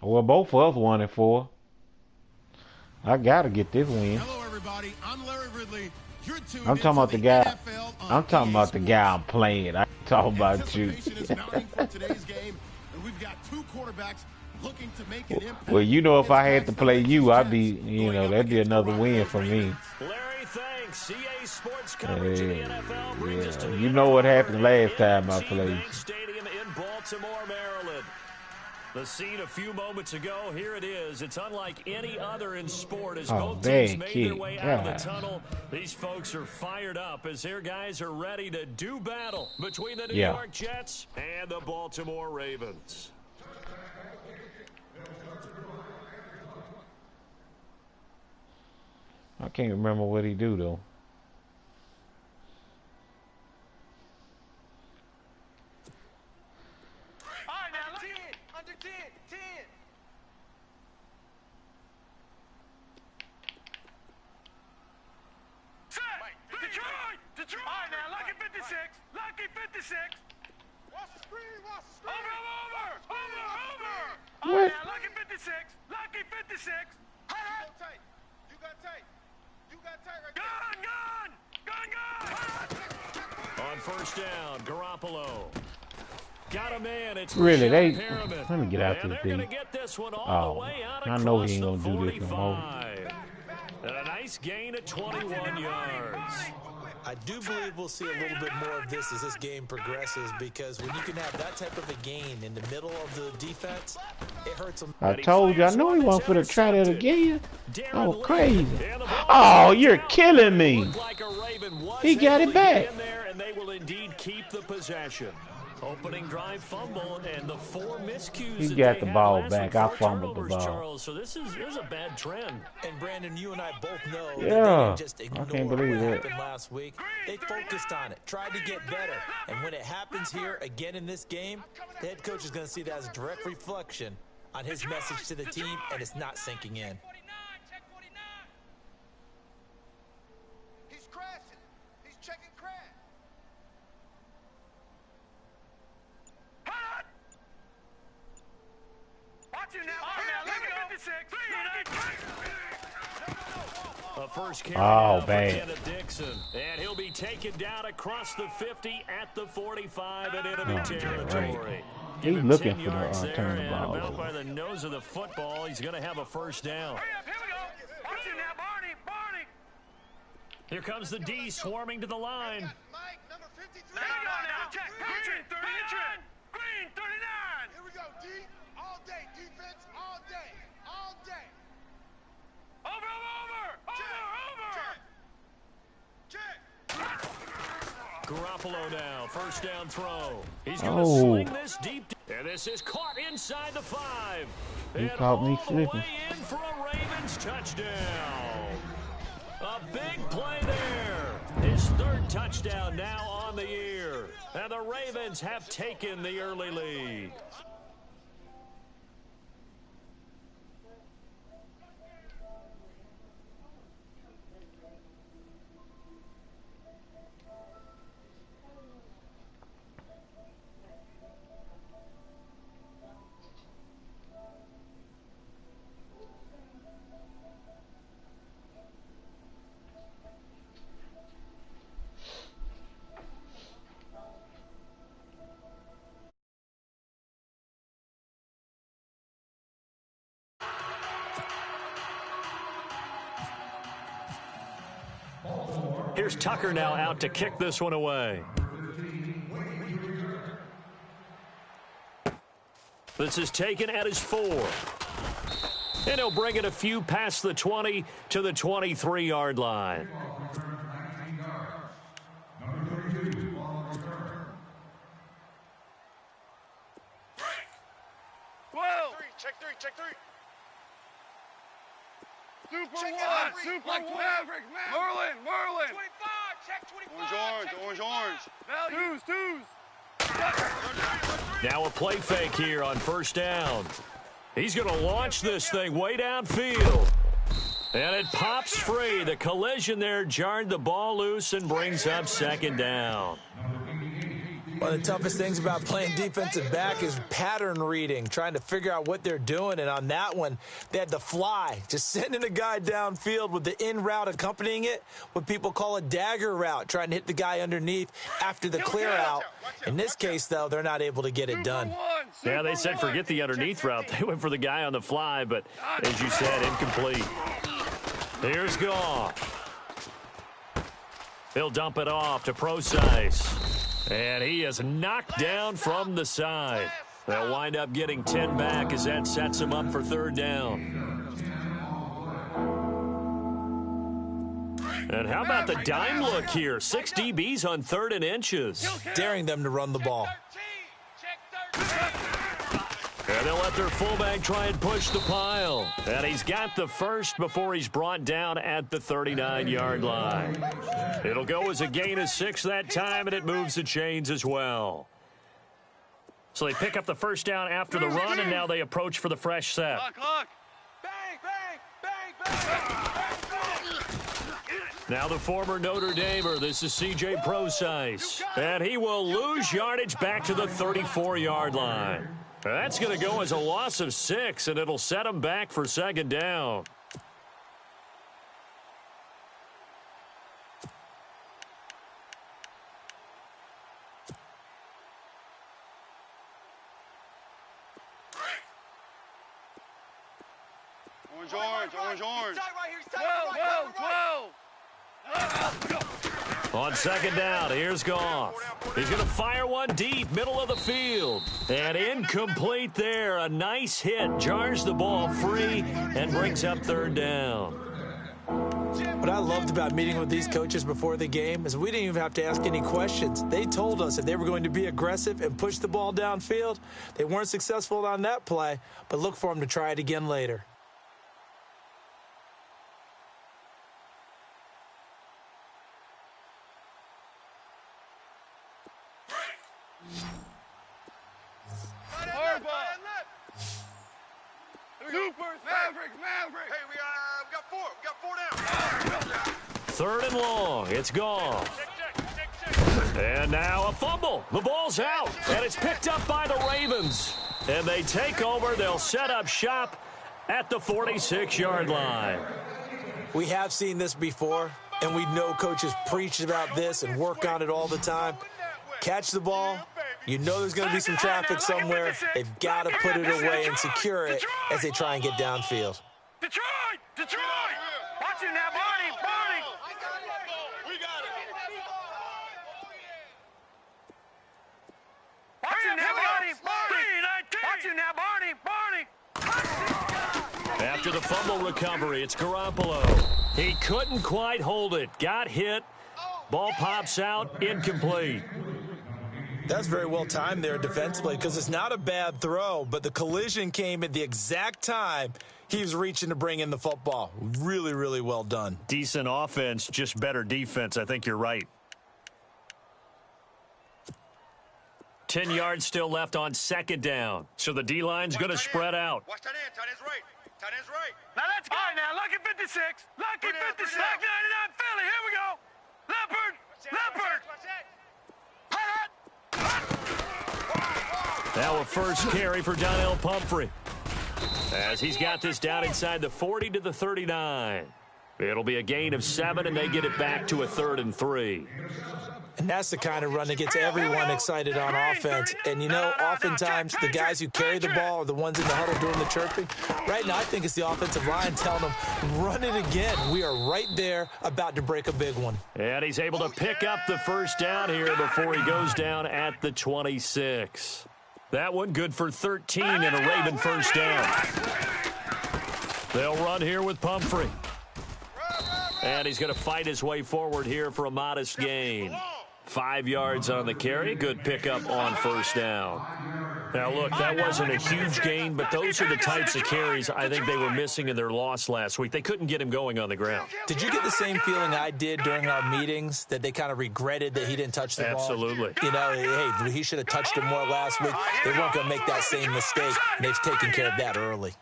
Well, both of us 1-4. I gotta get this win. Hello, everybody. I'm Larry Ridley. You're tuned I'm talking into about the the guy. NFL on I'm talking EA about the guy Sports. I'm playing. I ain't talking about you. Anticipation is mounting for today's game, and we've got two quarterbacks looking to make an impact. Well, you know, if It's I had to Paxton play Lynch's you, I'd Jets be, you going know, up that'd be against the another win Rocco's for me. Ravens. Larry, thanks. EA Sports coverage of the NFL brings us to the You know what happened last time I M&T played. Bank Stadium in Baltimore, Maryland. The scene a few moments ago, here it is. It's unlike any other in sport as both teams made their way out of the tunnel. These folks are fired up as their guys are ready to do battle between the New York Jets and the Baltimore Ravens. I can't remember what he do, though. Under 10, 10. Detroit! All right, now, lucky 56. Lucky 56. Watch the screen, watch the screen. Over. All right, now, lucky 56. Lucky 56. You got tight. You got tight right there. Gun! On first down, Garoppolo. Got a man. It's Really, Rashad they. Perriman. Let me get out And this they're thing. going to get this one all the way out I know across he ain't the gonna do this no more. 45. And a nice gain of 21 yards. I do believe we'll see a little bit more of this as this game progresses, because when you can have that type of a gain in the middle of the defense, it hurts them. I told you, I know he wasn't finna try that again. Oh, crazy. Oh, you're killing me. He got it back. And they will indeed keep the possession. Opening drive fumble and the 4 miscues. He got the ball back. I fumbled the ball. Charles. So this is a bad trend. And Brandon, you and I both know that Yeah, they didn't just I ignore can't what believe that. happened last week. They focused on it, tried to get better. And when it happens here again in this game, the head coach is going to see that as a direct reflection on his message to the team, and it's not sinking in. He's crashing. He's checking crash. Watch him now. Look at 56. A first carry Oh, for bad. Kenneth Dixon. And he'll be taken down across the 50 at the 45 in enemy territory. Great. Give He's him looking 10 for yards the there, turn the and ball about over. by the nose of the football, he's going to have a first down. Here we go. Watch him now, Barney. Here comes the D swarming to the line. Mike, number 53. There you go now. Check. Patron, 39. Green, 39. Here we go, D. All day. Defense, all day. All day. Over. Check. Garoppolo now, first down throw. He's going to Oh. sling this deep. And this is caught inside the 5. He And caught me all the slipping. way in for a Ravens touchdown. A big play there. His 3rd touchdown now on the year. And the Ravens have taken the early lead. Here's Tucker now out to kick this one away. This is taken at his 4. And he'll bring it a few past the 20 to the 23-yard line. Check three. Super Maverick. Merlin. 25. Check 25. Orange. Twos. Now a play fake here on first down. He's going to launch this thing way downfield. And it pops free. The collision there jarred the ball loose and brings up second down. One of the toughest things about playing defensive back is pattern reading, trying to figure out what they're doing. And on that one, they had to fly, just sending a guy downfield with the in route accompanying it, what people call a dagger route, trying to hit the guy underneath after the clear out. In this case, though, they're not able to get it done. Yeah, they said forget the underneath route. They went for the guy on the fly, but as you said, incomplete. Here's Goff. He'll dump it off to Procise. And he is knocked down from the side. They'll wind up getting 10 back as that sets him up for third down. And how about the dime look here? 6 DBs on 3rd and inches. Daring them to run the ball. And they'll let their fullback try and push the pile. And he's got the first before he's brought down at the 39-yard line. It'll go as a gain of 6 that time, and it moves the chains as well. So they pick up the first down after the run, and now they approach for the fresh set. Look. Bang, bang, bang, bang. Now the former Notre Damer, this is C.J. Procise. And he will lose yardage back to the 34-yard line. That's going to go as a loss of 6, and it'll set him back for second down. Orange. Whoa. On second down, here's Goff. He's going to fire one deep, middle of the field. And incomplete there. A nice hit. Jars the ball free and brings up third down. What I loved about meeting with these coaches before the game is we didn't even have to ask any questions. They told us if they were going to be aggressive and push the ball downfield. They weren't successful on that play, but look for them to try it again later. Hey, we got 4 down. Third and long. It's Goff. And now a fumble. The ball's out, and it's picked up by the Ravens. And they take over. They'll set up shop at the 46-yard line. We have seen this before, and we know coaches preach about this and work on it all the time. Catch the ball. You know there's going to be some traffic somewhere. They've got to put it away and secure it as they try and get downfield. Detroit! Watch it now, Barney! We got it. Watch it now, Barney! Watch it now, Barney! After the fumble recovery, it's Garoppolo. He couldn't quite hold it. Got hit. Ball pops out. Incomplete. That's very well timed there defensively because it's not a bad throw, but the collision came at the exact time he was reaching to bring in the football. Really, really well done. Decent offense, just better defense. I think you're right. 10 yards still left on second down. So the D-line's going to spread out. Watch that end. Tight end's right. Now let's go now. Lucky 56. Lucky 56. Lucky 99 Philly. Here we go. Leopard. Now a first carry for Donnell Pumphrey. As he's got this down inside the 40 to the 39. It'll be a gain of 7, and they get it back to a 3rd and 3. And that's the kind of run that gets everyone excited on offense. And, you know, oftentimes the guys who carry the ball are the ones in the huddle doing the chirping. Right now, I think it's the offensive line telling them, run it again. We are right there about to break a big one. And he's able to pick up the first down here before he goes down at the 26. That one good for 13 and a Raven first down. They'll run here with Pumphrey. And he's going to fight his way forward here for a modest gain. 5 yards on the carry. Good pickup on first down. Now, look, that wasn't a huge gain, but those are the types of carries I think they were missing in their loss last week. They couldn't get him going on the ground. Did you get the same feeling I did during our meetings, that they kind of regretted that he didn't touch the ball? Absolutely. You know, hey, he should have touched it more last week. They weren't going to make that same mistake, and they've taken care of that early.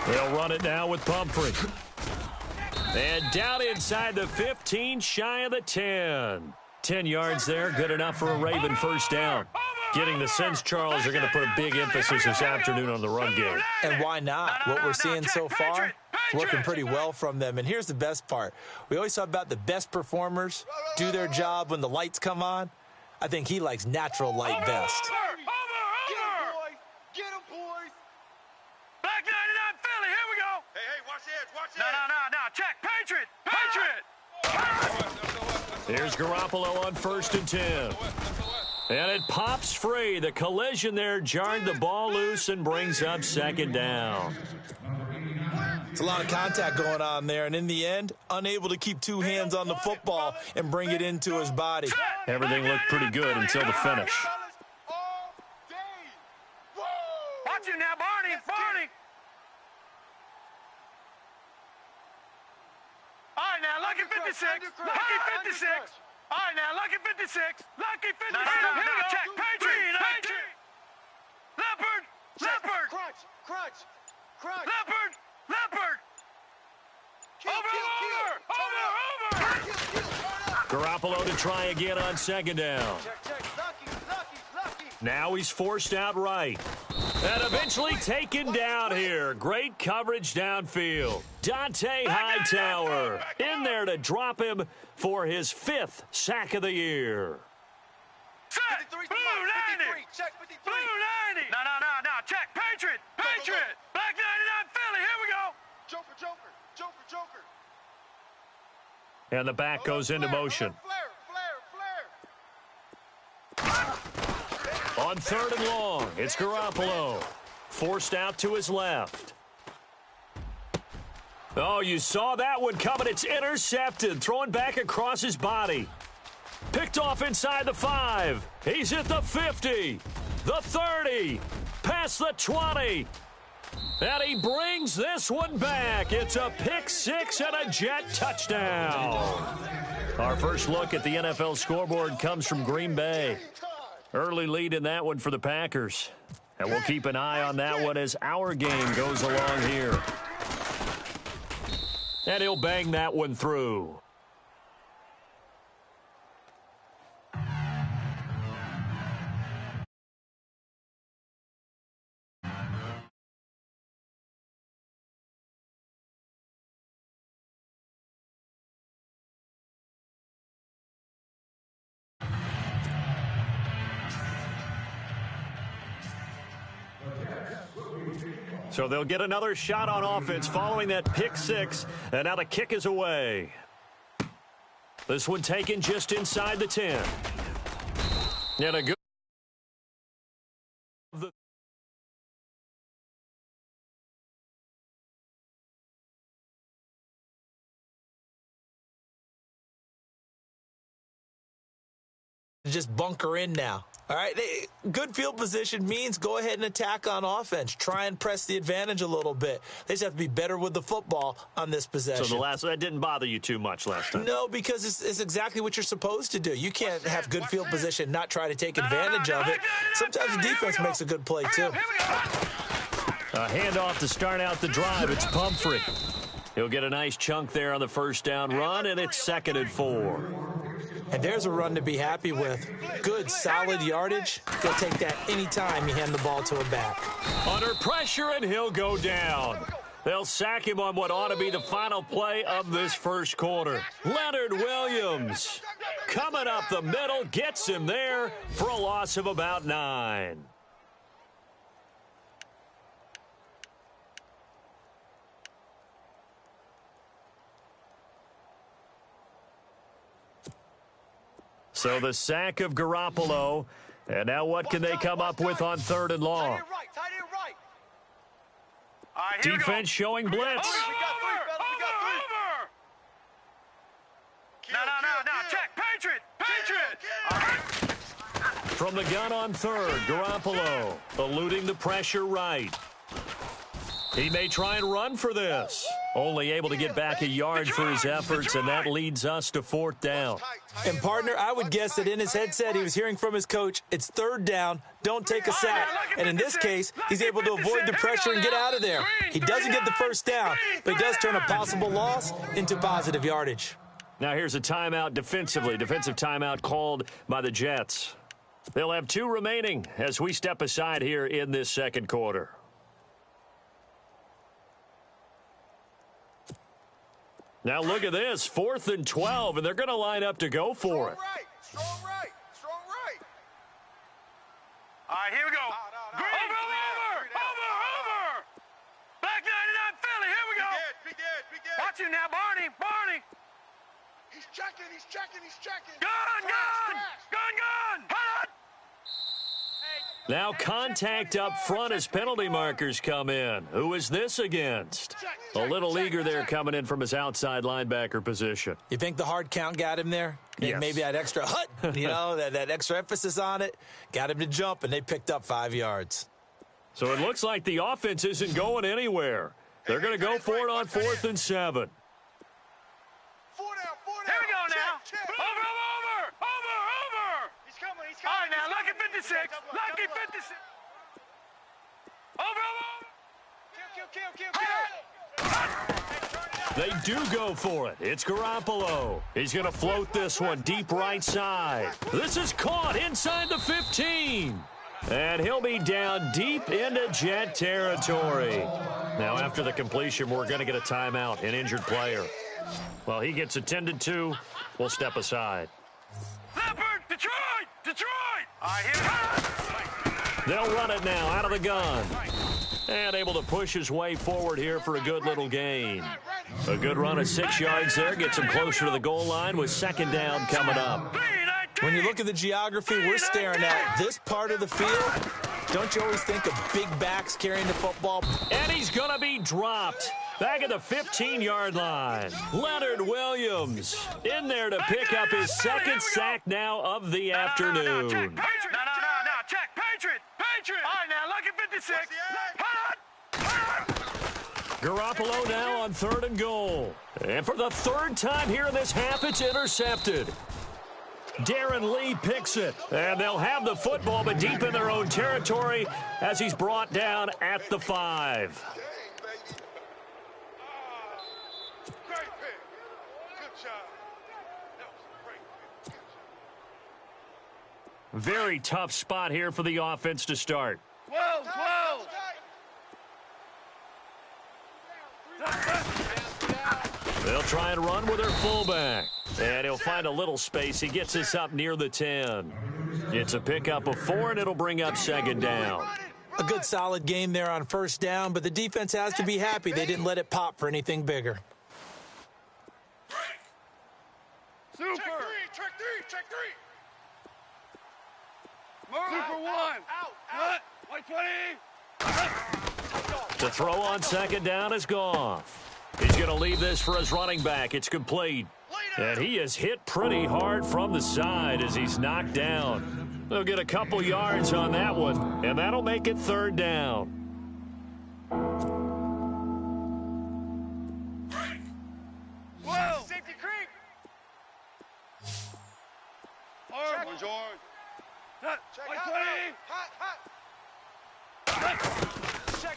They'll run it now with Pumphrey. And down inside the 15, shy of the 10. 10 yards there, good enough for a Raven first down. Getting the sense Charles are going to put a big emphasis this afternoon on the run game. And why not? What we're seeing so far, working pretty well from them. And here's the best part. We always talk about the best performers do their job when the lights come on. I think he likes natural light best. Get him, boys. Black 99 Philly, here we go. Hey, watch the edge, watch the edge. No, check. Patriot. Here's Garoppolo on 1st and 10. And it pops free. The collision there jarred the ball loose and brings up 2nd down. It's a lot of contact going on there, and in the end, unable to keep 2 hands on the football and bring it into his body. Everything looked pretty good until the finish. Watch it now, Barney. All right, now, lucky 56. Lucky 56. All right, now, lucky 56. Lucky 56. No, check. Patriot. Leopard. Crunch. Leopard. Over. Garoppolo to try again on 2nd down. Check. Lucky. Now he's forced out right. And eventually taken down here. Great coverage downfield. Dante Hightower in there to drop him for his 5th sack of the year. Set. Blue 90. Check 53. Blue 90. No. Check. Patriot. Black 99 Philly. Here we go. Joker. And the back goes into motion. Flare. On 3rd and long, it's Garoppolo. Forced out to his left. Oh, you saw that one coming. It's intercepted. Throwing back across his body. Picked off inside the 5. He's at the 50. The 30. Past the 20. And he brings this one back. It's a pick 6 and a Jet touchdown. Our first look at the NFL scoreboard comes from Green Bay. Early lead in that one for the Packers. And we'll keep an eye on that one as our game goes along here. And he'll bang that one through. So they'll get another shot on offense following that pick 6, and now the kick is away. This one taken just inside the 10. And a good... Just bunker in now. All right, good field position means go ahead and attack on offense. Try and press the advantage a little bit. They just have to be better with the football on this possession. So that didn't bother you too much last time? No, because it's exactly what you're supposed to do. You can't have good field position, not try to take advantage of it. Sometimes the defense makes a good play, too. A handoff to start out the drive. It's Pumphrey. He'll get a nice chunk there on the first down run, and it's 2nd and 4. And there's a run to be happy with. Good, solid yardage. They'll take that anytime you hand the ball to a back. Under pressure, and he'll go down. They'll sack him on what ought to be the final play of this first quarter. Leonard Williams coming up the middle, gets him there for a loss of about 9. So the sack of Garoppolo. And now what can they come up with on 3rd and long? Defense showing blitz. No. Check. Patriot. From the gun on 3rd, Garoppolo eluding the pressure right. He may try and run for this. Only able to get back a yard for his efforts, and that leads us to 4th down. And, partner, I would guess that in his headset he was hearing from his coach, it's 3rd down, don't take a sack. And in this case, he's able to avoid the pressure and get out of there. He doesn't get the 1st down, but he does turn a possible loss into positive yardage. Now here's a timeout defensively. Defensive timeout called by the Jets. They'll have 2 remaining as we step aside here in this 2nd quarter. Now look at this, 4th and 12, and they're going to line up to go for it. Strong right. All right, here we go. Over. Black 99 Philly, here we go. Be dead. Watch him now, Barney. He's checking. Gun. Hold on. Now contact up front as penalty markers come in. Who is this against? A little eager there coming in from his outside linebacker position. You think the hard count got him there? Yes. Maybe that extra that extra emphasis on it got him to jump, and they picked up 5 yards. So it looks like the offense isn't going anywhere. They're going to go for it on 4th and 7. 4 down. Here we go now. Over. He's coming. All right, now, lucky 56. Over. They do go for it. It's Garoppolo. He's going to float this one deep right side. This is caught inside the 15. And he'll be down deep into Jet territory. Now, after the completion, we're going to get a timeout, an injured player. Well, he gets attended to. We'll step aside. Leopard, Detroit. All right, here we go. They'll run it now out of the gun. And able to push his way forward here for a good little gain. A good run of 6 yards there. Gets him closer to the goal line with 2nd down coming up. When you look at the geography we're staring at, this part of the field, don't you always think of big backs carrying the football? And he's going to be dropped. Back at the 15-yard line. Leonard Williams in there to pick up his 2nd sack now of the afternoon. Check, Patriot. No, check. Patriot. All right, now, lucky 56. Garoppolo now on 3rd and goal. And for the 3rd time here in this half, it's intercepted. Darren Lee picks it. And they'll have the football, but deep in their own territory as he's brought down at the 5. Great pick. Good job. That was a great pick. Good job. Very tough spot here for the offense to start. 12. They'll try and run with their fullback. And he'll find a little space. He gets us up near the 10. It's a pickup of 4, and it'll bring up 2nd down. A good solid game there on 1st down, but the defense has to be happy they didn't let it pop for anything bigger. Super. Check 3. Super 1. Out. 120. The throw on 2nd down is Goff. He's going to leave this for his running back. It's complete. And he is hit pretty hard from the side as he's knocked down. They'll get a couple yards on that one, and that'll make it 3rd down. Whoa. Safety creep. Orange. Check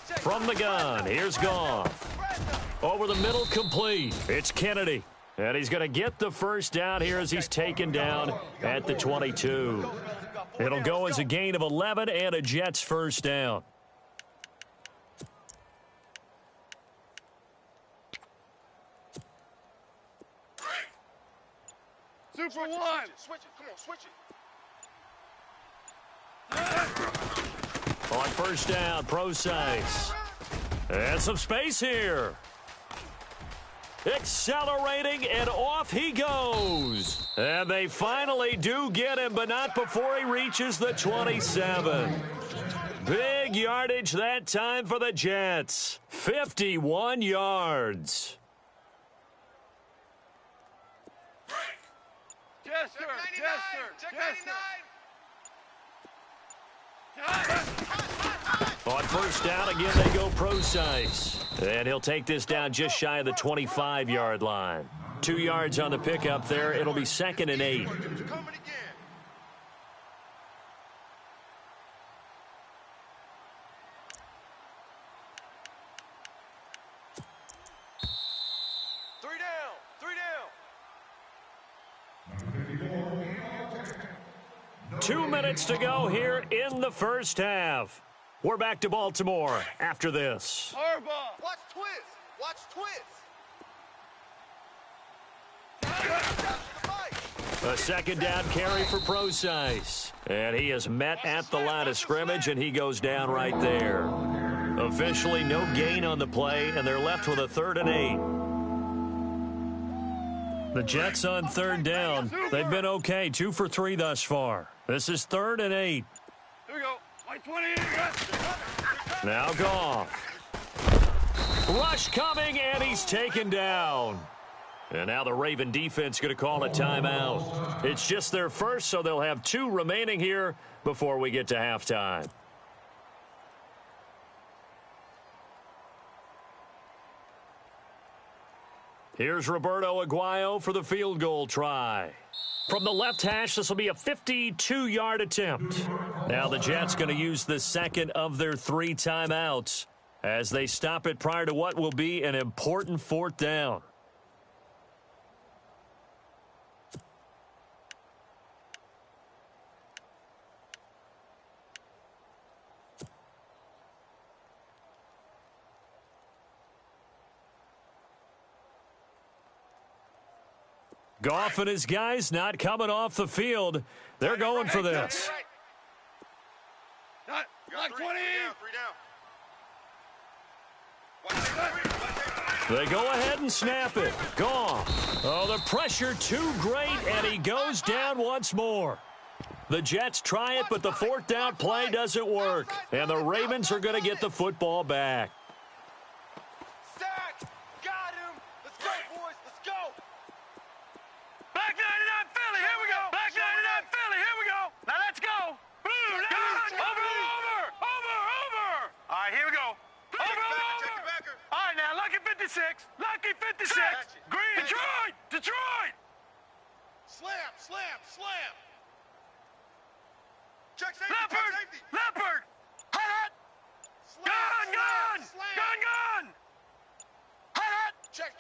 20. From the gun, here's Goff. Over the middle, complete. It's Kennedy. And he's going to get the 1st down here as he's taken down at the 22. It'll go as a gain of 11 and a Jets 1st down. Super 1. Switch it. Come on, switch it. On 1st down, Procise. And some space here. Accelerating, and off he goes. And they finally do get him, but not before he reaches the 27. Big yardage that time for the Jets. 51 yards. Jester. On first down, again, they go Procise. And he'll take this down just shy of the 25-yard line. 2 yards on the pickup there. It'll be 2nd and 8. Two minutes to go here in the first half. We're back to Baltimore after this. Harbaugh. Watch twist. Watch twist. A second down carry for Procise. And he is met at the line of scrimmage, and he goes down right there. Officially no gain on the play, and they're left with a 3rd and 8. The Jets on 3rd down. They've been okay, 2 for 3 thus far. This is 3rd and 8. Here we go. 20. Now Goff. Rush coming, and he's taken down. And now the Raven defense going to call a timeout. It's just their first, so they'll have 2 remaining here before we get to halftime. Here's Roberto Aguayo for the field goal try. From the left hash, this will be a 52-yard attempt. Now the Jets going to use the second of their 3 timeouts as they stop it prior to what will be an important 4th down. Goff and his guys not coming off the field. They're going for this. Block 20. They go ahead and snap it. Goff. Oh, the pressure too great, and he goes down once more. The Jets try it, but the 4th down play doesn't work. And the Ravens are going to get the football back. Back 99 Philly, here we go. Back 99 Philly, here we go. Now let's go. Boom, over. All right, here we go. Over. All right, now, Lucky 56. Lucky 56. Green. Detroit. Slam. Check safety. Leopard. Hot. Gun. Hot. Check.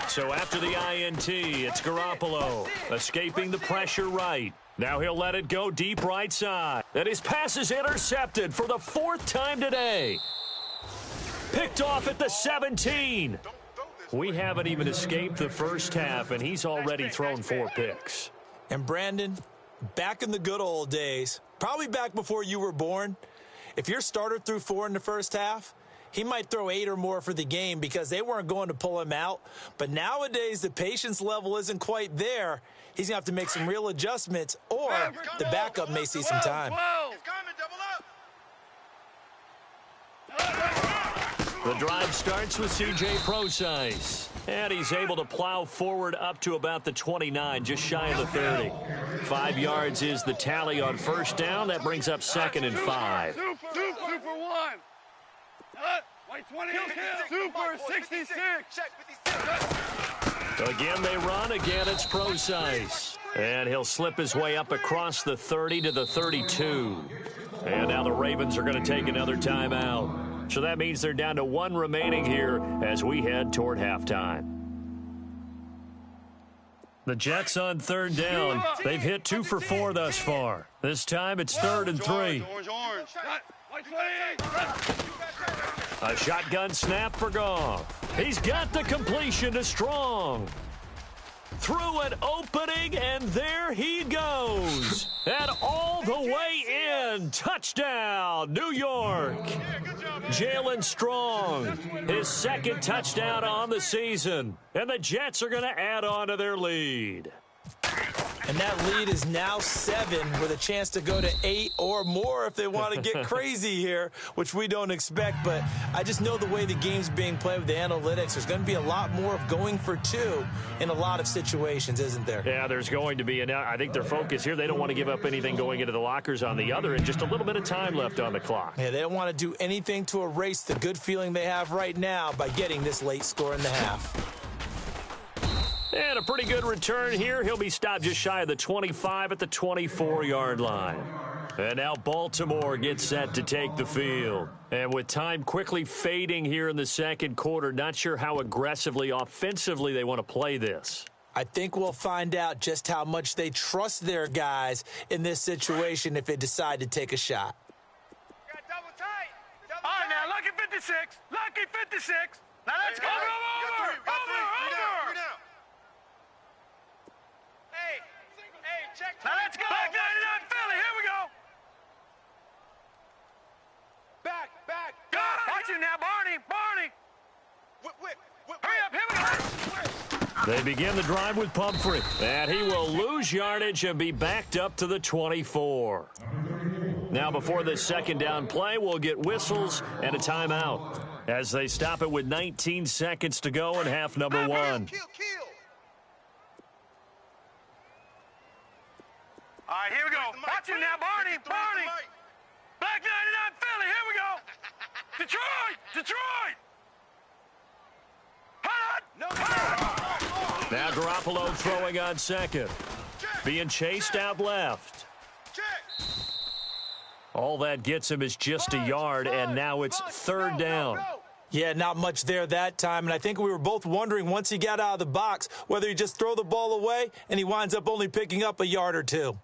So after the INT, it's Garoppolo escaping the pressure right. Now he'll let it go deep right side. And his pass is intercepted for the 4th time today. Picked off at the 17. We haven't even escaped the first half, and he's already thrown 4 picks. And Brandon, back in the good old days, probably back before you were born, if your starter threw 4 in the first half, he might throw 8 or more for the game because they weren't going to pull him out. But nowadays, the patience level isn't quite there. He's going to have to make some real adjustments, or the backup may see some time. The drive starts with C.J. Procise. And he's able to plow forward up to about the 29, just shy of the 30. 5 yards is the tally on first down. That brings up 2nd and 5. Super 1. Super 66. Again, they run. Again, it's Procise. And he'll slip his way up across the 30 to the 32. And now the Ravens are going to take another timeout. So that means they're down to 1 remaining here as we head toward halftime. The Jets on 3rd down. They've hit 2 for 4 thus far. This time it's 3rd and 3. A shotgun snap for Goff. He's got the completion to Strong. Through an opening, and there he goes. And all the way in. Touchdown, New York. Jalen Strong, his 2nd touchdown on the season. And the Jets are going to add on to their lead. And that lead is now 7 with a chance to go to 8 or more if they want to get crazy here, which we don't expect. But I just know the way the game's being played with the analytics, there's going to be a lot more of going for 2 in a lot of situations, isn't there? Yeah, there's going to be. And I think their focus here, they don't want to give up anything going into the lockers on the other, and just a little bit of time left on the clock. Yeah, they don't want to do anything to erase the good feeling they have right now by getting this late score in the half. And a pretty good return here. He'll be stopped just shy of the 25 at the 24-yard line. And now Baltimore gets set to take the field. And with time quickly fading here in the second quarter, not sure how aggressively, offensively they want to play this. I think we'll find out just how much they trust their guys in this situation if they decide to take a shot. Double tight. All right, now, lucky 56. Lucky 56. Now, let's go. Over. Hey, check. Now, let's go. Back 99 Philly. Here we go. Back. Go. Watch you now, Barney. Hurry up. Here we go. They begin the drive with Pumphrey. And he will lose yardage and be backed up to the 24. Now, before this second down play, we'll get whistles and a timeout as they stop it with 19 seconds to go in half number 1. Kill. All right, here we go. Watch you now, Barney. Black 99 Philly. Here we go. Detroit. Now Garoppolo throwing on second. Being chased out left. All that gets him is just a yard, and now it's third down. Yeah, not much there that time, and I think we were both wondering once he got out of the box whether he just throw the ball away and he winds up only picking up a yard or 2.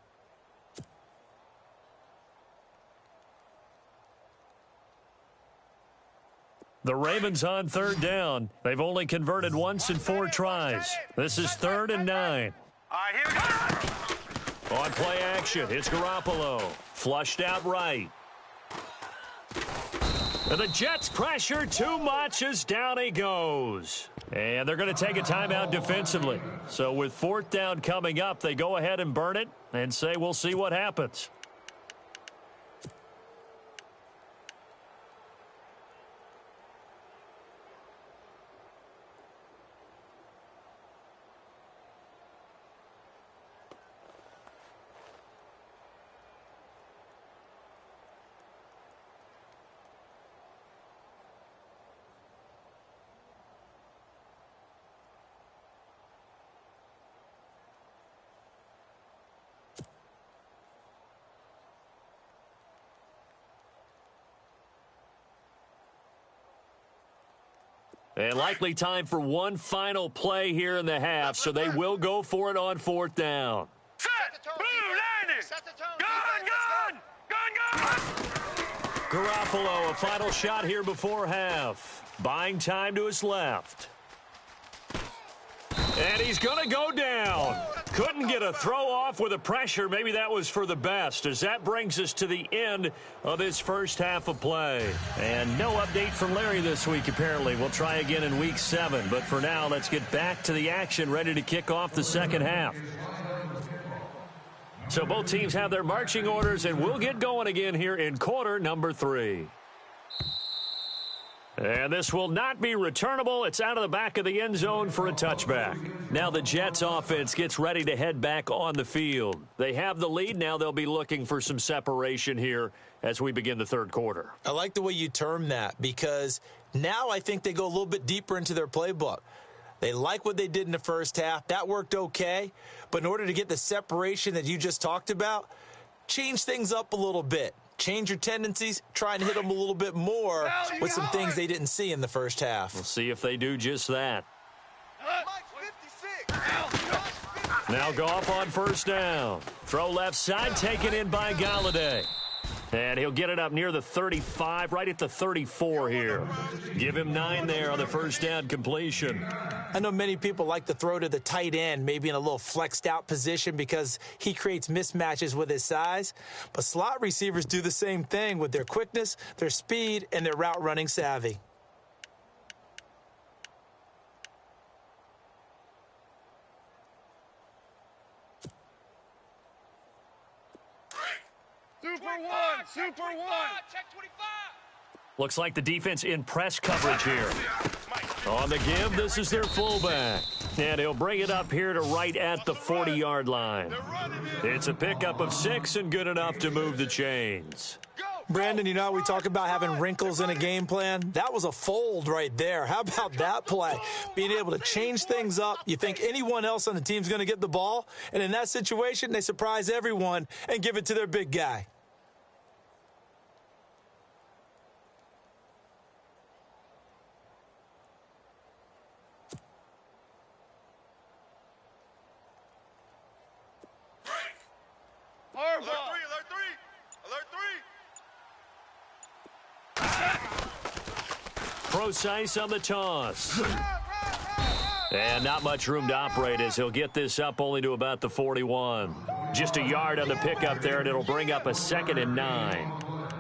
The Ravens on third down. They've only converted once in 4 tries. This is 3rd and 9. All right, here we go. On play action, it's Garoppolo. Flushed out right. And the Jets pressure too much as down he goes. And they're going to take a timeout defensively. So with 4th down coming up, they go ahead and burn it and say we'll see what happens. And likely time for one final play here in the half, so they will go for it on 4th down. Set. Blue 90. Gun. Garoppolo, a final shot here before half. Buying time to his left. And he's going to go down. Couldn't get a throw off with the pressure. Maybe that was for the best, as that brings us to the end of this first half of play. And no update from Larry this week, apparently. We'll try again in week 7. But for now, let's get back to the action, ready to kick off the second half. So both teams have their marching orders, and we'll get going again here in quarter number 3. And this will not be returnable. It's out of the back of the end zone for a touchback. Now the Jets offense gets ready to head back on the field. They have the lead. Now they'll be looking for some separation here as we begin the third quarter. I like the way you term that, because now I think they go a little bit deeper into their playbook. They like what they did in the first half. That worked okay. But in order to get the separation that you just talked about, change things up a little bit. Change your tendencies, try and hit them a little bit more with some things they didn't see in the first half. We'll see if they do just that. Now Goff on first down. Throw left side, taken in by Galladay. And he'll get it up near the 35, right at the 34 here. Give him 9 there on the first down completion. I know many people like to throw to the tight end, maybe in a little flexed out position because he creates mismatches with his size. But slot receivers do the same thing with their quickness, their speed, and their route running savvy. Super one. Super one. Check 25. Looks like the defense in press coverage here. On the give, this is their fullback. And he'll bring it up here to right at the 40-yard line. It's a pickup of 6 and good enough to move the chains. Brandon, you know how we talk about having wrinkles in a game plan? That was a fold right there. How about that play? Being able to change things up. You think anyone else on the team's going to get the ball? And in that situation, they surprise everyone and give it to their big guy. Alert 3, alert 3. Alert 3. Precise on the toss. And not much room to operate as he'll get this up only to about the 41. Just a yard on the pickup there, and it'll bring up a 2nd and 9.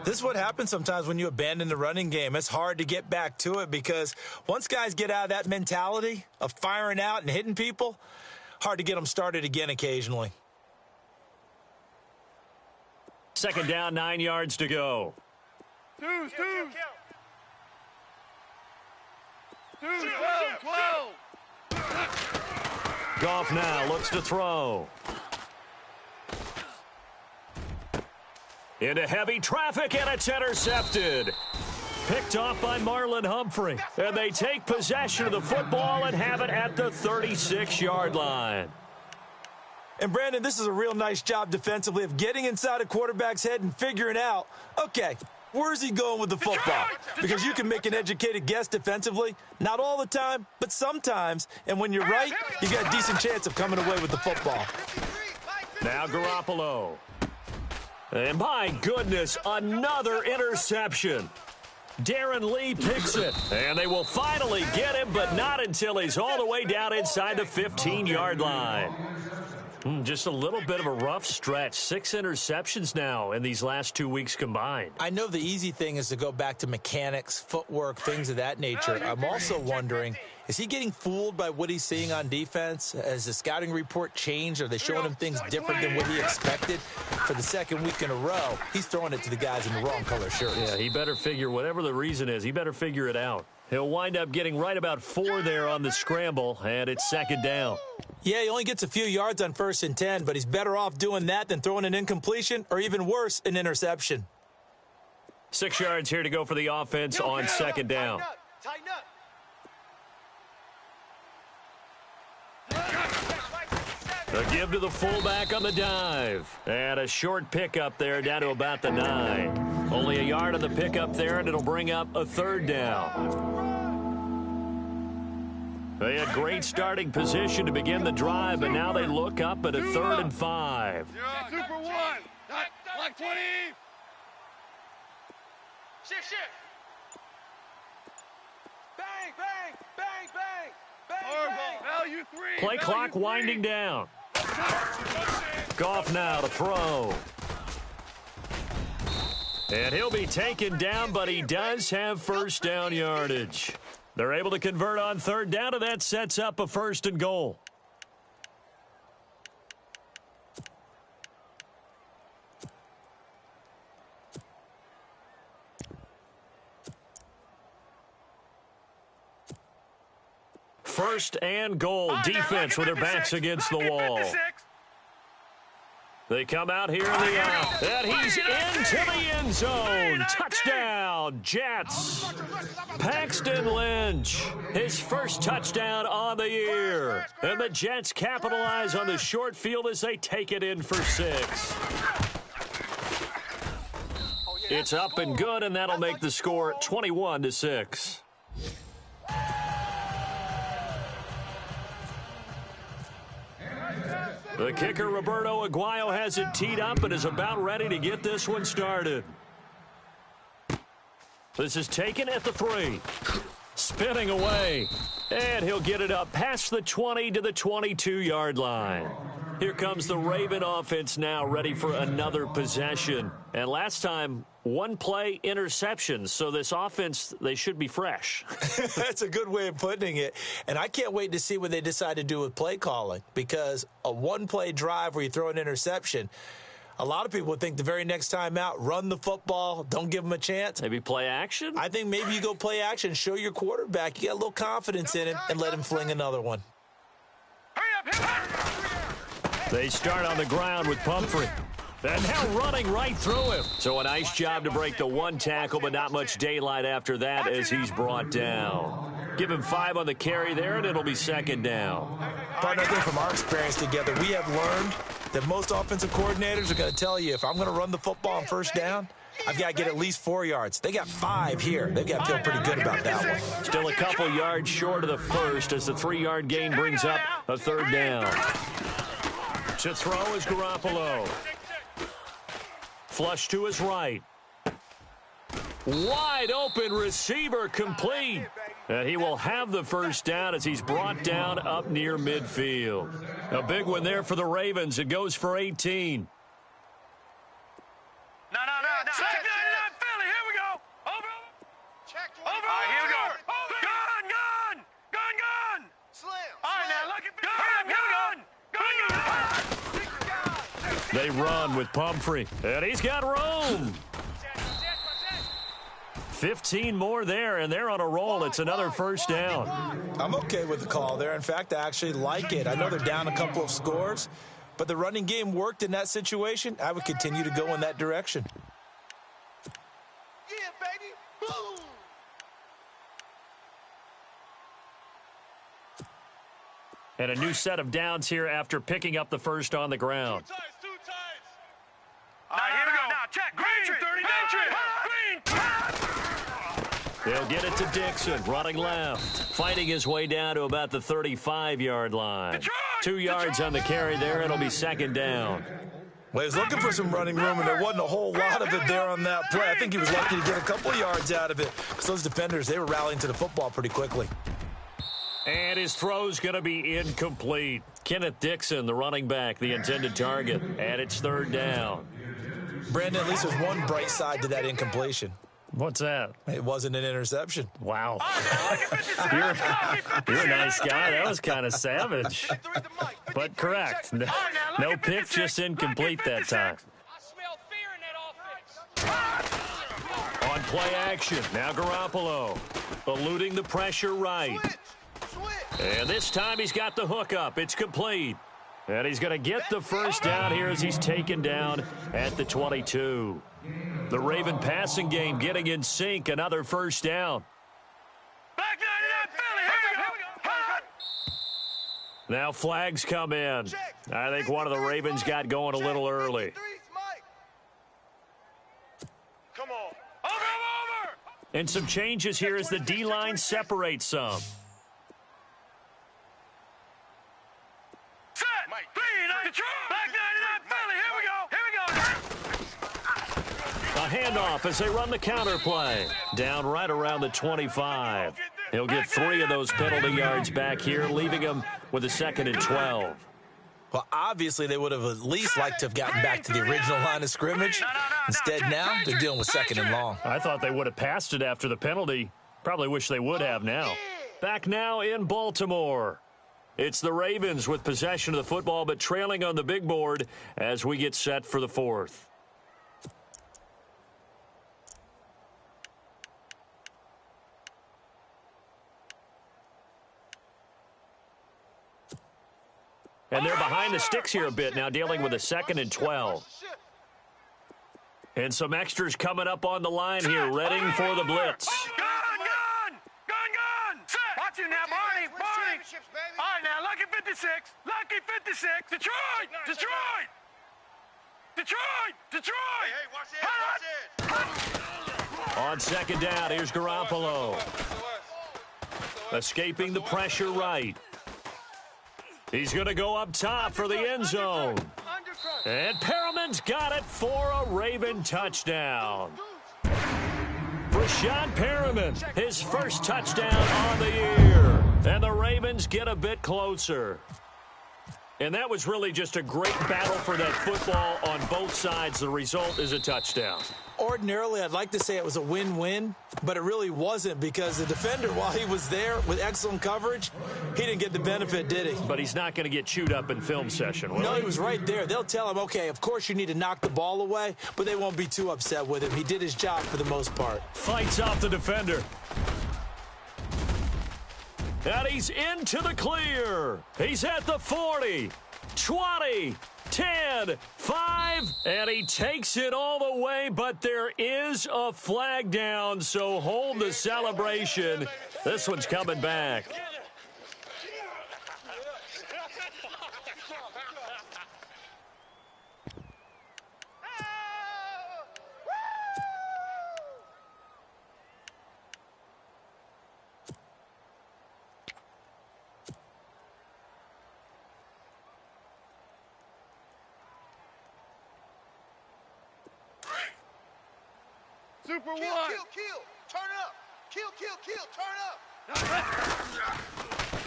This is what happens sometimes when you abandon the running game. It's hard to get back to it because once guys get out of that mentality of firing out and hitting people, hard to get them started again occasionally. 2nd down, 9 yards to go. Twos. 12. Goff now looks to throw. Into heavy traffic, and it's intercepted. Picked off by Marlon Humphrey. And they take possession of the football and have it at the 36-yard line. And, Brandon, this is a real nice job defensively of getting inside a quarterback's head and figuring out, okay, where's he going with the football? Because you can make an educated guess defensively. Not all the time, but sometimes. And when you're right, you got a decent chance of coming away with the football. Now Garoppolo. And my goodness, another interception. Darren Lee picks it. And they will finally get him, but not until he's all the way down inside the 15-yard line. Just a little bit of a rough stretch. 6 interceptions now in these last 2 weeks combined. I know the easy thing is to go back to mechanics, footwork, things of that nature. I'm also wondering, is he getting fooled by what he's seeing on defense? Has the scouting report changed? Are they showing him things different than what he expected? For the 2nd week in a row, he's throwing it to the guys in the wrong color shirts. Yeah, he better figure, whatever the reason is, he better figure it out. He'll wind up getting right about 4 there on the scramble, and it's 2nd down. Yeah, he only gets a few yards on 1st and 10, but he's better off doing that than throwing an incompletion or even worse, an interception. 6 yards here to go for the offense on 2nd down. Tighten up. A give to the fullback on the dive. And a short pickup there down to about the 9. Only a yard on the pickup there, and it'll bring up a 3rd down. They had great starting position to begin the drive, but now they look up at a 3rd and 5. Super one. Like 20. Shift. Bang, bang, bang, bang. Bang. Value 3. Play clock winding down. Goff now to throw. And he'll be taken down, but he does have 1st down yardage. They're able to convert on 3rd down, and that sets up a 1st and goal. First and goal. Defense with their backs against the wall. They come out here in the out, and he's into the end zone. Touchdown, Jets. Paxton Lynch, his 1st touchdown on the year. And the Jets capitalize on the short field as they take it in for 6. It's up and good, and that'll make the score 21-6. The kicker, Roberto Aguayo, has it teed up and is about ready to get this one started. This is taken at the 3. Spinning away. And he'll get it up past the 20 to the 22-yard line. Here comes the Raven offense now, ready for another possession. And last time, 1 play interceptions. So this offense, they should be fresh. That's a good way of putting it. And I can't wait to see what they decide to do with play calling. Because a 1-play drive where you throw an interception, A lot of people would think the very next time out, run the football, don't give them a chance. Maybe play action? I think maybe you go play action, show your quarterback you got a little confidence in him, and let him fling another one. They start on the ground with Pumphrey. And now running right through him. So a nice job to break the one tackle, but not much daylight after that as he's brought down. Give him 5 on the carry there, and it'll be second down. Partner, I think from our experience together, we have learned that most offensive coordinators are going to tell you, if I'm going to run the football on first down, I've got to get at least 4 yards. They got 5 here. They've got to feel pretty good about that one. Still a couple yards short of the first as the 3-yard gain brings up a third down. To throw is Garoppolo. Flush to his right. Wide open receiver complete. And he will have the first down as he's brought down up near midfield. A big one there for the Ravens. It goes for 18. No. Check 99 Philly. Here we go. Over. Check 24. All right, here we go. Gun. Slim. All right, now look at gun. They run with Pumphrey. And he's got room. 15 more there, and they're on a roll. It's another first down. I'm okay with the call there. In fact, I actually like it. I know they're down a couple of scores, but the running game worked in that situation. I would continue to go in that direction. Yeah, baby. Boom. And a new set of downs here after picking up the first on the ground. Two times. All right, here we go. Now, check. Green. 30 Green. They'll get it to Dixon, running left. Fighting his way down to about the 35-yard line. 2 yards on the carry there. It'll be second down. Well, he was looking for some running room, and there wasn't a whole lot of it there on that play. I think he was lucky to get a couple yards out of it because those defenders, they were rallying to the football pretty quickly. And his throw's going to be incomplete. Kenneth Dixon, the running back, the intended target. And it's third down. Brandon, at least there's one bright side to that incompletion. What's that? It wasn't an interception. Wow. You're a nice guy. That was kind of savage. But correct. No pick, just incomplete that time. I smell fear in that offense. On play action, now Garoppolo. Eluding the pressure right. And this time he's got the hook up. It's complete. And he's going to get the first down here as he's taken down at the 22. The Raven passing game getting in sync. Another first down. Back 99 Philly. Here we go. Now flags come in. I think one of the Ravens got going a little early. Come on. Over. And some changes here as the D-line separates some. Set. Detroit. Back 99 Philly. Here we go. A handoff as they run the counter play. Down right around the 25. He'll get 3 of those penalty yards back here, leaving him with a 2nd and 12. Well, obviously, they would have at least liked to have gotten back to the original line of scrimmage. Instead, now they're dealing with 2nd and long. I thought they would have passed it after the penalty. Probably wish they would have now. Back now in Baltimore. It's the Ravens with possession of the football, but trailing on the big board as we get set for the 4th. And they're behind the sticks here a bit now, dealing with a 2nd and 12. And some extras coming up on the line here, readying for the blitz. Gun. Set. Watch it now, Barney. All right, now, Lucky 56. Detroit. Hey, watch it. On second down, here's Garoppolo. Escaping the pressure right. He's going to go up top for the end zone. And Perriman's got it for a Raven touchdown. Rashad Perriman, his first touchdown on the year. And the Ravens get a bit closer. And that was really just a great battle for that football on both sides. The result is a touchdown. ordinarily, I'd like to say it was a win-win, but it really wasn't because the defender, while he was there with excellent coverage, he didn't get the benefit, did he? But he's not going to get chewed up in film session, will No, he? he was right there. They'll tell him, okay, of course you need to knock the ball away, but they won't be too upset with him. He did his job for the most part. Fights off the defender. And he's into the clear. He's at the 40, 20, 10, 5, and he takes it all the way, but there is a flag down, so hold the celebration. This one's coming back. Super Kill, one. kill, kill. Turn up. Kill, kill, kill. Turn up.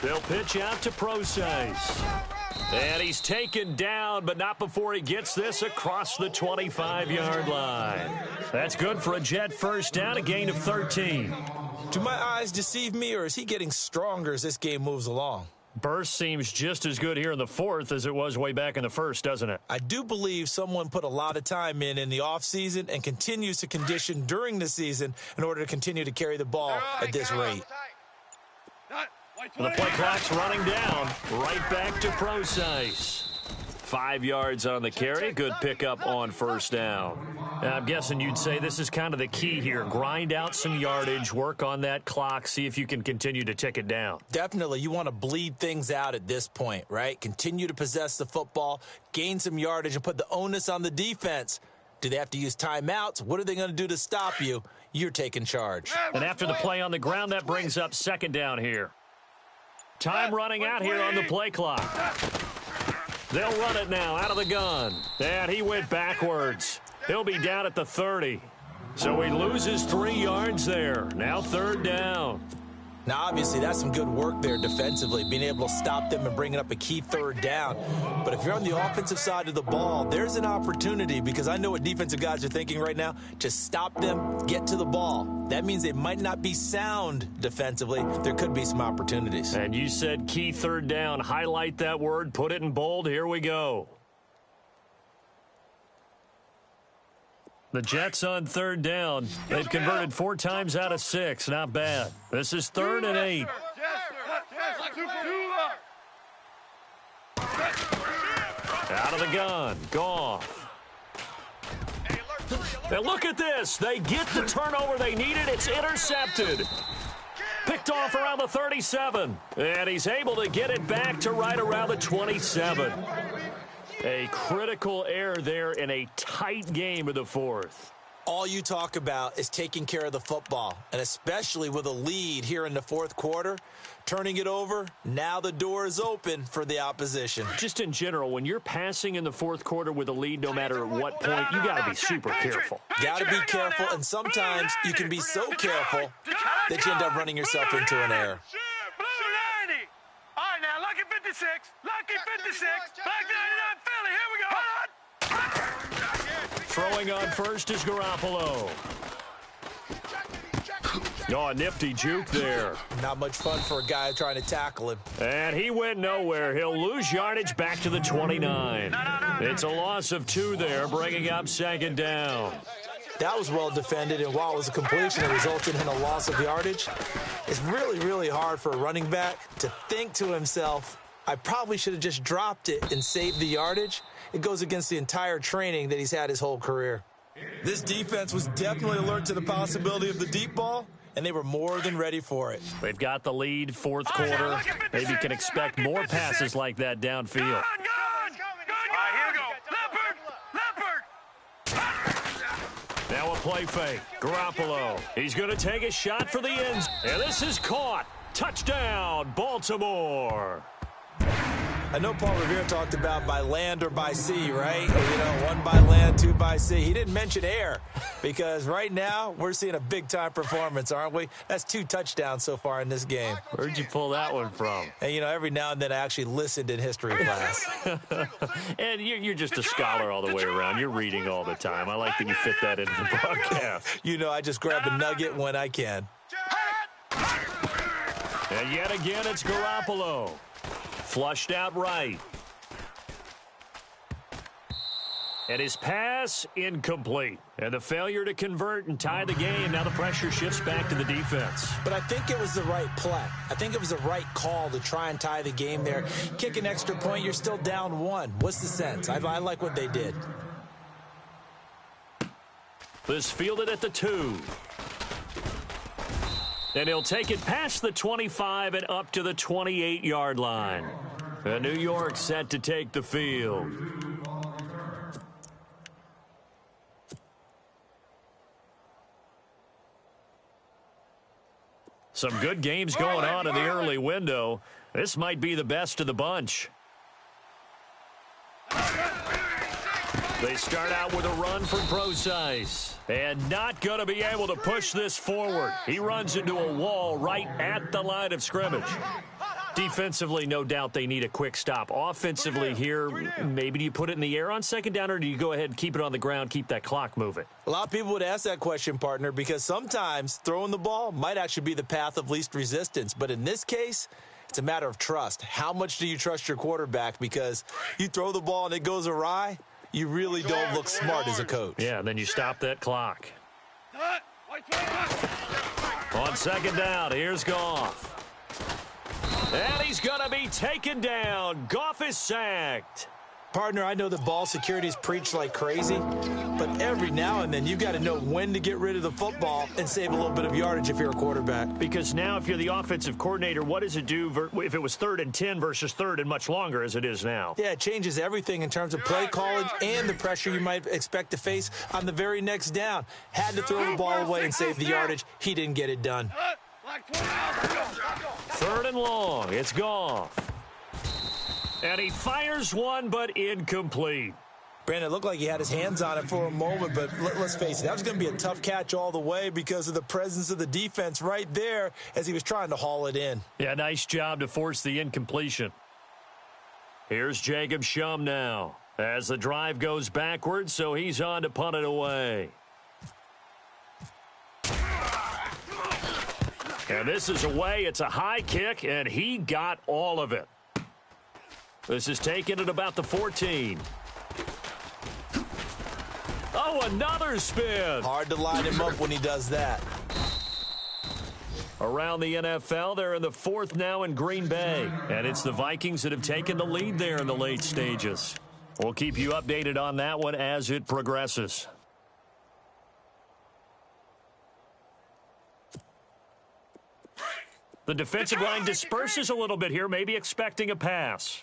They'll pitch out to Procise. And he's taken down, but not before he gets this across the 25-yard line. That's good for a Jet first down, a gain of 13. Do my eyes deceive me, or is he getting stronger as this game moves along? Burst seems just as good here in the fourth as it was way back in the first, doesn't it? I do believe someone put a lot of time in the offseason and continues to condition during the season in order to continue to carry the ball at this rate. The play clock's running down. Right back to Procise. 5 yards on the carry. Good pickup on first down. I'm guessing you'd say this is kind of the key here. Grind out some yardage, work on that clock, see if you can continue to tick it down. Definitely, you want to bleed things out at this point, right? Continue to possess the football, gain some yardage, and put the onus on the defense. Do they have to use timeouts? What are they going to do to stop you? You're taking charge. And after the play on the ground, that brings up second down here. Time running out here on the play clock. They'll run it now out of the gun. And he went backwards. He'll be down at the 30. So he loses 3 yards there. Now third down. Now, obviously, that's some good work there defensively, being able to stop them and bringing up a key third down. But if you're on the offensive side of the ball, there's an opportunity, because I know what defensive guys are thinking right now. Just stop them, get to the ball. That means they might not be sound defensively. There could be some opportunities. And you said key third down. Highlight that word, put it in bold. Here we go. The Jets on third down. They've converted 4 times out of 6. Not bad. This is 3rd and 8. Out of the gun. Goff. Now look at this. They get the turnover they needed. It's intercepted. Picked off around the 37. And he's able to get it back to right around the 27. A critical error there in a tight game of the fourth. All you talk about is taking care of the football, and especially with a lead here in the fourth quarter, turning it over, now the door is open for the opposition. Just in general, when you're passing in the fourth quarter with a lead, no matter at what point, you got to be super careful. Got to be careful, and sometimes you can be so careful that you end up running yourself into an error. All right, now, lucky 56, lucky 56, black 99 Philly, here we go. Throwing on first is Garoppolo. Oh, a nifty juke there. Not much fun for a guy trying to tackle him. And he went nowhere. He'll lose yardage back to the 29. It's a loss of 2 there, bringing up second down. That was well defended, and while it was a completion that resulted in a loss of yardage, it's really, really hard for a running back to think to himself, I probably should have just dropped it and saved the yardage. It goes against the entire training that he's had his whole career. This defense was definitely alert to the possibility of the deep ball, and they were more than ready for it. They've got the lead, fourth quarter. Maybe can expect more passes like that downfield. All right, here we go. Leopard. Now a play fake. Garoppolo. He's going to take a shot for the end. And this is caught. Touchdown, Baltimore. I know Paul Revere talked about by land or by sea, right? You know, 1 by land, 2 by sea. He didn't mention air because right now we're seeing a big-time performance, aren't we? That's 2 touchdowns so far in this game. Where'd you pull that one from? And, you know, every now and then I actually listened in history class. And you're just a scholar all the way around. You're reading all the time. I like that you fit that into the broadcast. You know, I just grab a nugget when I can. And yet again, it's Garoppolo. Flushed out right. And his pass incomplete. And the failure to convert and tie the game. Now the pressure shifts back to the defense. But I think it was the right play. I think it was the right call to try and tie the game there. Kick an extra point, you're still down 1. What's the sense? I like what they did. This fielded at the 2. And he'll take it past the 25 and up to the 28-yard line. And New York set to take the field. Some good games going on in the early window. This might be the best of the bunch. They start out with a run from Procise. And not going to be able to push this forward. He runs into a wall right at the line of scrimmage. Defensively, no doubt they need a quick stop. Offensively here, maybe do you put it in the air on second down, or do you go ahead and keep it on the ground, keep that clock moving? A lot of people would ask that question, partner, because sometimes throwing the ball might actually be the path of least resistance. But in this case, it's a matter of trust. How much do you trust your quarterback? Because you throw the ball and it goes awry, you really don't look smart as a coach. Yeah, and then you stop that clock. On second down, here's Goff. And he's going to be taken down. Goff is sacked. Partner, I know the ball security is preached like crazy, but every now and then you've got to know when to get rid of the football and save a little bit of yardage if you're a quarterback. Because now if you're the offensive coordinator, what does it do if it was 3rd and 10 versus 3rd and much longer as it is now? Yeah, it changes everything in terms of play calling and the pressure you might expect to face on the very next down. Had to throw the ball away and save the yardage. He didn't get it done. 3rd and long. It's Goff. And he fires one, but incomplete. Brandon, it looked like he had his hands on it for a moment, but let's face it, that was going to be a tough catch all the way because of the presence of the defense right there as he was trying to haul it in. Yeah, nice job to force the incompletion. Here's Jacob Schum now as the drive goes backwards, so he's on to punt it away. And this is away. It's a high kick, and he got all of it. This is taken at about the 14. Oh, another spin. Hard to line him up when he does that. Around the NFL, they're in the 4th now in Green Bay. And it's the Vikings that have taken the lead there in the late stages. We'll keep you updated on that one as it progresses. The defensive line disperses a little bit here, maybe expecting a pass.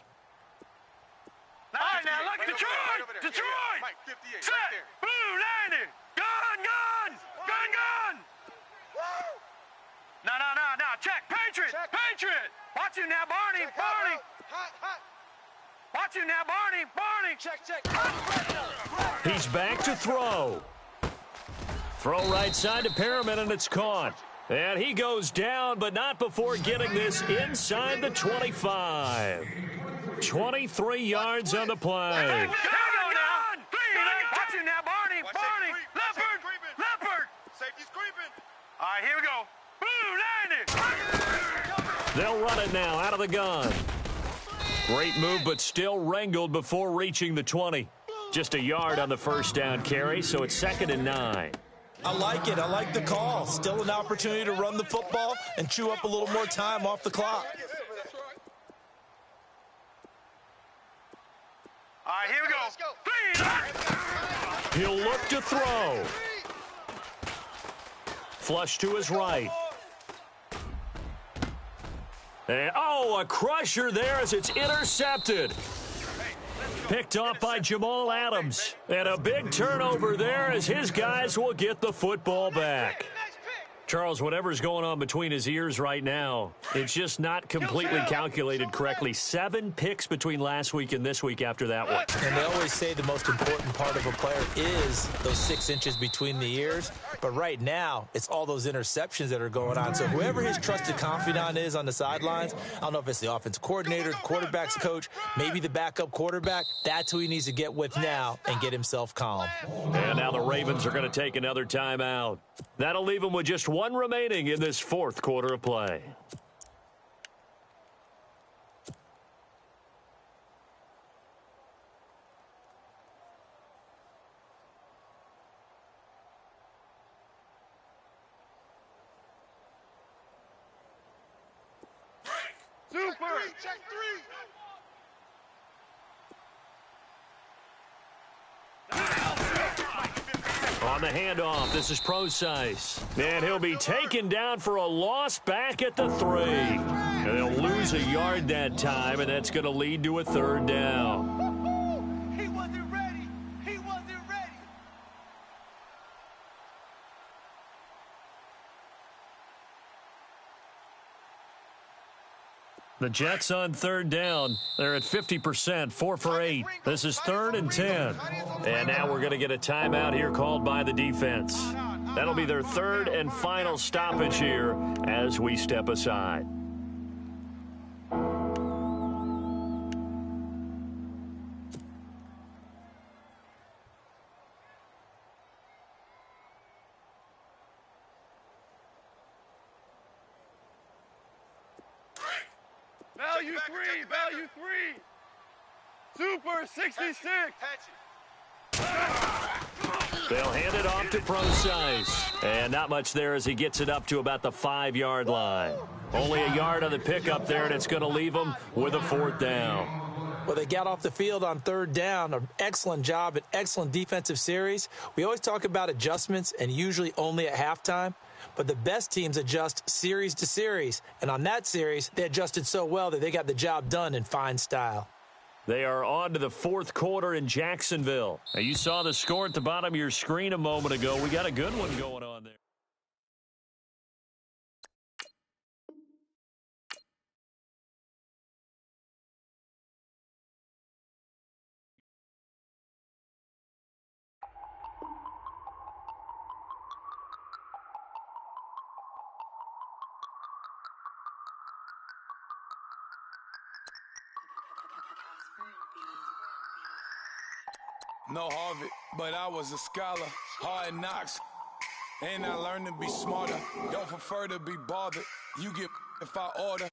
All right, now, look, Detroit! Set! Blue, 90! Gun! No, check! Patriot! Watch him now, Barney! Watch him now, Barney! Check! He's back to throw. Throw right side to Perriman, and it's caught. And he goes down, but not before getting this inside the 25. 23 yards on the play. Watch him now, Barney! Leopard! Safety's creeping. All right, here we go. Blue, 90! They'll run it now out of the gun. Great move, but still wrangled before reaching the 20. Just a yard on the first down carry, so it's 2nd and 9. I like it. I like the call. Still an opportunity to run the football and chew up a little more time off the clock. All right, here we go. He'll look to throw. Flush to his right. And, a crusher there as it's intercepted. Picked off by Jamal Adams. And a big turnover there as his guys will get the football back. Charles, whatever's going on between his ears right now, it's just not completely calculated correctly. 7 picks between last week and this week after that one. And they always say the most important part of a player is those 6 inches between the ears. But right now, it's all those interceptions that are going on. So whoever his trusted confidant is on the sidelines, I don't know if it's the offensive coordinator, the quarterback's coach, maybe the backup quarterback, that's who he needs to get with now and get himself calm. And now the Ravens are going to take another timeout. That'll leave them with just 1 remaining in this 4th quarter of play. Super! Check 3! On the handoff, this is Procise. And he'll be taken down for a loss back at the 3. And they'll lose a yard that time, and that's going to lead to a 3rd down. He wasn't ready! He wasn't ready! The Jets on 3rd down. They're at 50%, 4 for 8. This is 3rd and 10. And now we're going to get a timeout here called by the defense. That'll be their 3rd and final stoppage here as we step aside. Value 3! Value 3! Super 66! They'll hand it off to Procise. And not much there as he gets it up to about the 5-yard line. Only a yard on the pickup there, and it's going to leave them with a 4th down. Well, they got off the field on 3rd down. An excellent job, an excellent defensive series. We always talk about adjustments, and usually only at halftime. But the best teams adjust series to series. And on that series, they adjusted so well that they got the job done in fine style. They are on to the 4th quarter in Jacksonville. Now, you saw the score at the bottom of your screen a moment ago. We got a good one going on there. No Harvard, but I was a scholar. Hard knocks, and I learned to be smarter. Don't prefer to be bothered. You get if I order.